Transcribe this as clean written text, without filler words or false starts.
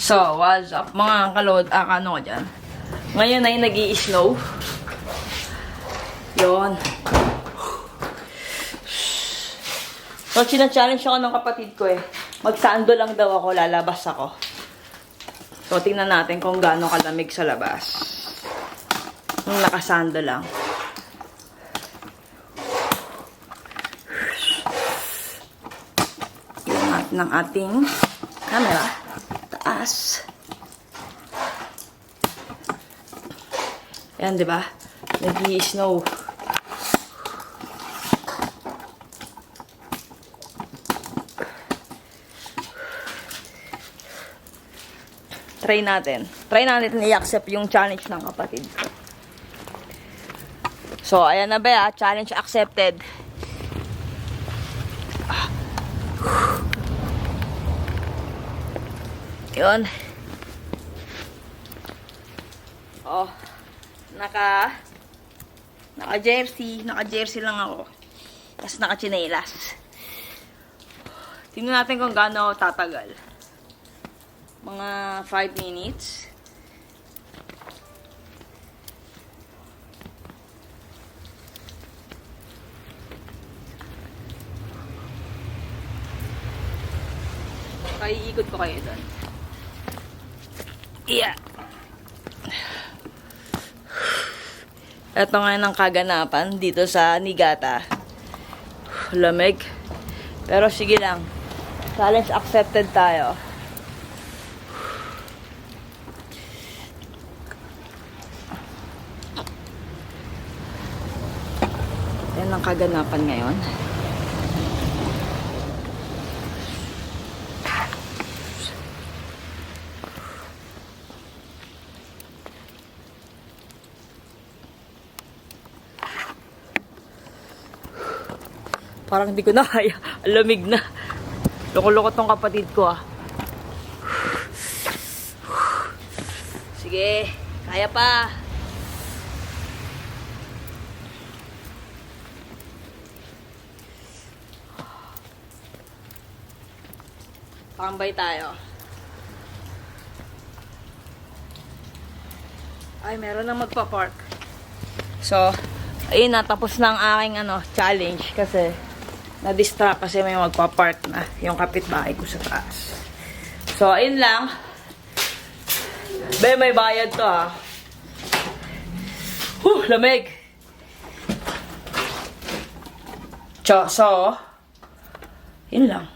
So, what's up mga kalod? Ano ko dyan? Ngayon ay nag-i-snow. Yun. So, challenge ako ng kapatid ko eh. Magsando lang daw ako, lalabas ako. So, tingnan natin kung gaano kalamig sa labas. Yung nakasando lang. Tingnan natin ang ating camera. Taas. Yan, di ba? Nag-i-snow. Try natin. Try natin i-accept yung challenge ng kapatid ko. So, ayan na ba? Challenge accepted. Yun. Oh. Naka-jersey lang ako. Tapos naka-chinelas. Tingnan natin kung gaano tatagal. Mga 5 minutes. Iikot ko kayo doon. Yeah. Ito nga ng kaganapan dito sa Niigata. Lamig. Pero sige lang. Challenge accepted tayo. Yan ang kaganapan ngayon. Parang hindi ko na kaya. Lamig na. Loko-loko tong kapatid ko ah. Sige. Kaya pa. Pakambay tayo. Ay, meron na magpa-park. So, ayun na. Tapos na ang aking challenge kasi na-distract kasi may magpa-park na yung kapitbahay ko sa taas. So, ayun lang. May bayad to ah. Lamig. So, yun lang.